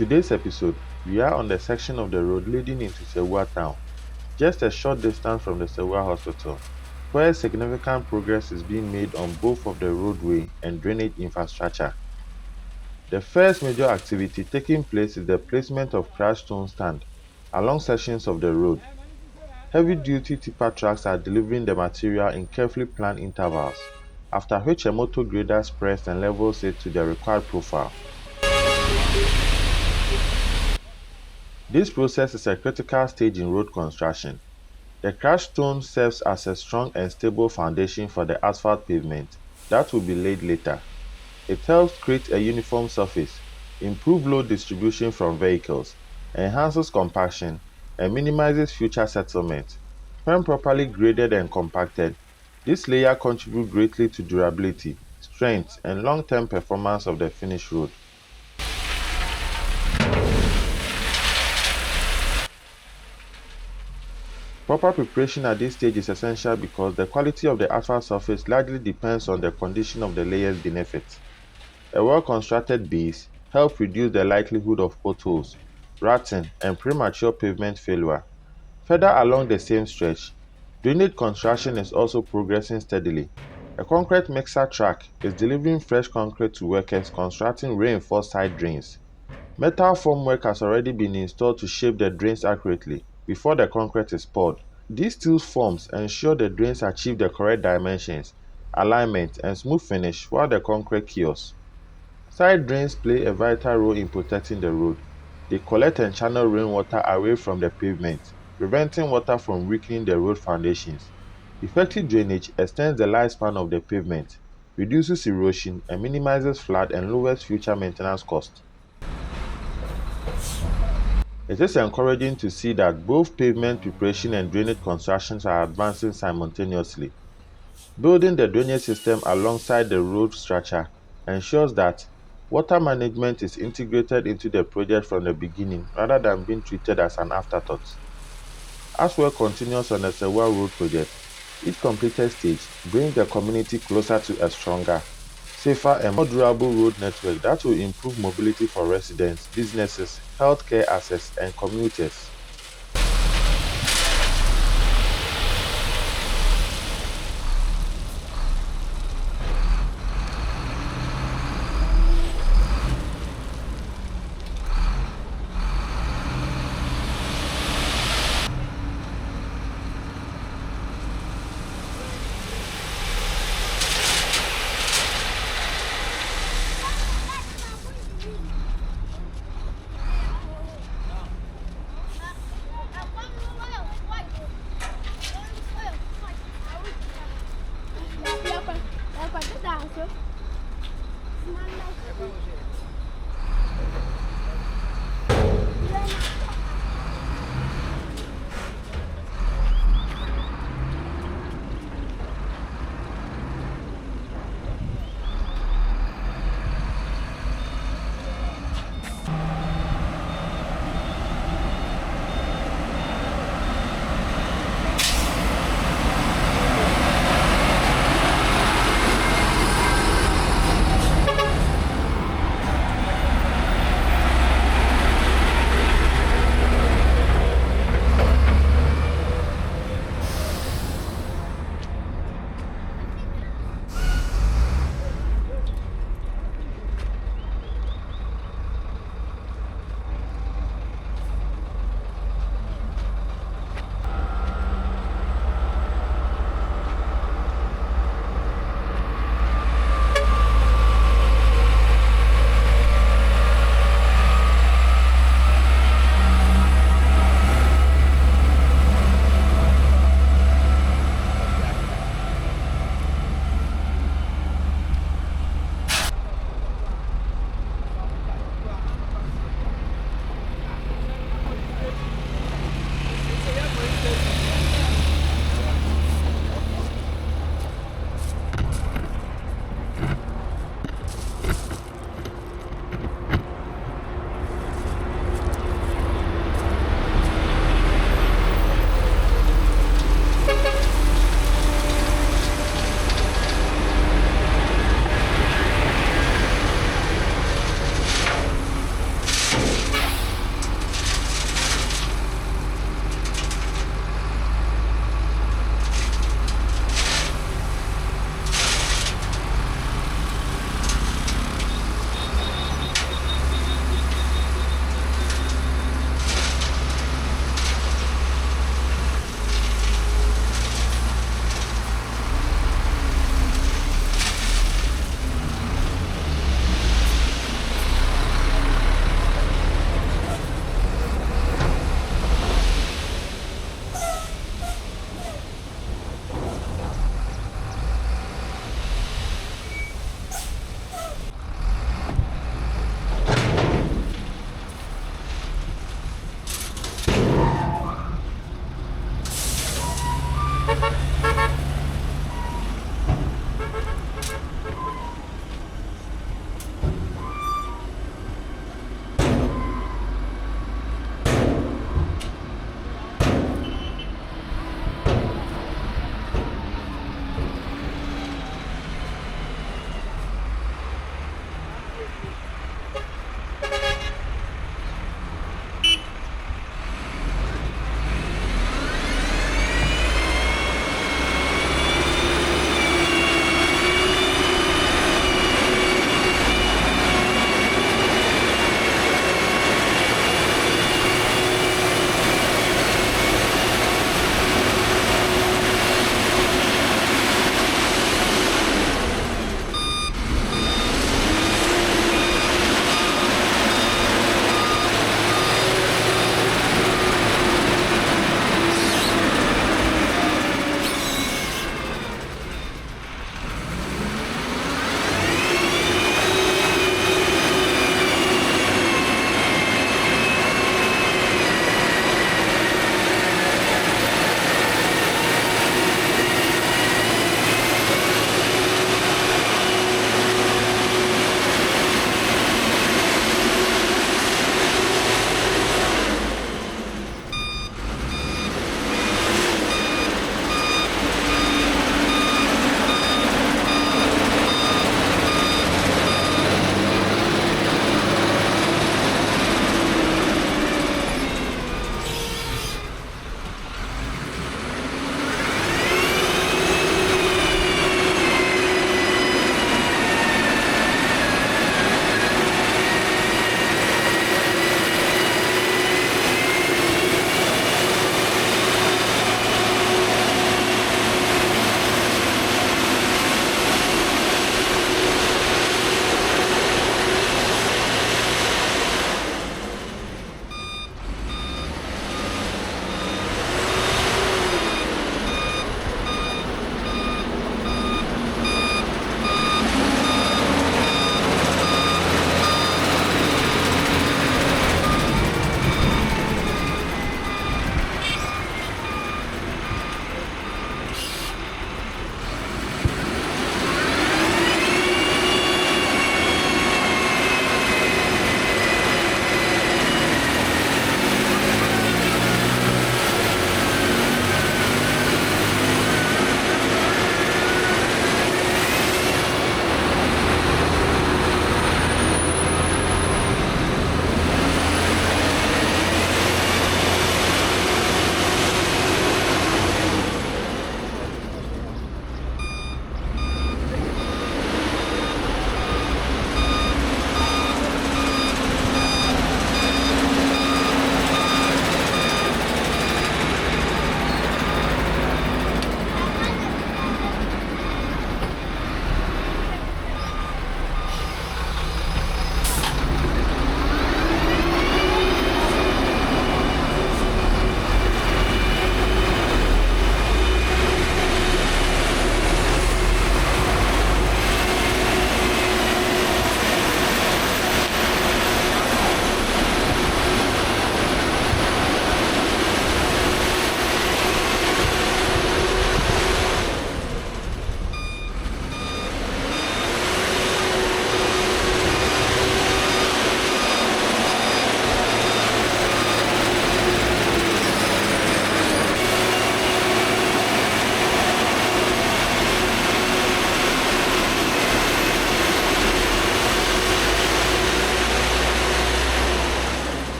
today's episode, we are on the section of the road leading into Sawua town, just a short distance from the Sawua Hospital, where significant progress is being made on both of the roadway and drainage infrastructure. The first major activity taking place is the placement of crushed stone stand along sections of the road. Heavy-duty tipper trucks are delivering the material in carefully planned intervals, after which a motor grader spreads and levels it to the required profile. This process is a critical stage in road construction. The crushed stone serves as a strong and stable foundation for the asphalt pavement that will be laid later. It helps create a uniform surface, improve load distribution from vehicles, enhances compaction, and minimizes future settlement. When properly graded and compacted, this layer contributes greatly to durability, strength, and long-term performance of the finished road. Proper preparation at this stage is essential because the quality of the asphalt surface largely depends on the condition of the layers beneath it. A well-constructed base helps reduce the likelihood of potholes, rutting, and premature pavement failure. Further along the same stretch, drainage construction is also progressing steadily. A concrete mixer truck is delivering fresh concrete to workers constructing reinforced side drains. Metal formwork has already been installed to shape the drains accurately before the concrete is poured. These steel forms ensure the drains achieve the correct dimensions, alignment, and smooth finish while the concrete cures. Side drains play a vital role in protecting the road. They collect and channel rainwater away from the pavement, preventing water from weakening the road foundations. Effective drainage extends the lifespan of the pavement, reduces erosion, and minimizes flood and lowers future maintenance costs. It is encouraging to see that both pavement preparation and drainage constructions are advancing simultaneously. Building the drainage system alongside the road structure ensures that water management is integrated into the project from the beginning rather than being treated as an afterthought. As work continues on the Sawua Road project, each completed stage brings the community closer to a stronger, safer, and more durable road network that will improve mobility for residents, businesses, healthcare access, and commuters.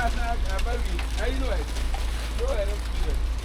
I know it. Go ahead.